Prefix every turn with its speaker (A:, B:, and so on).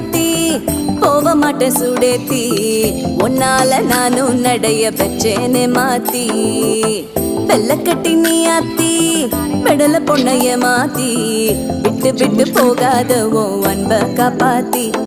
A: அத்தி போக மாட்டேன் சுடேத்தி உன்னால நானும் நடைய பெச்சேனே மாத்தி வெள்ளக்கட்டி நீ அத்தி பெடல பொண்ணைய மாத்தி விட்டு விட்டு போகாத உன் அன்ப காப்பாத்தி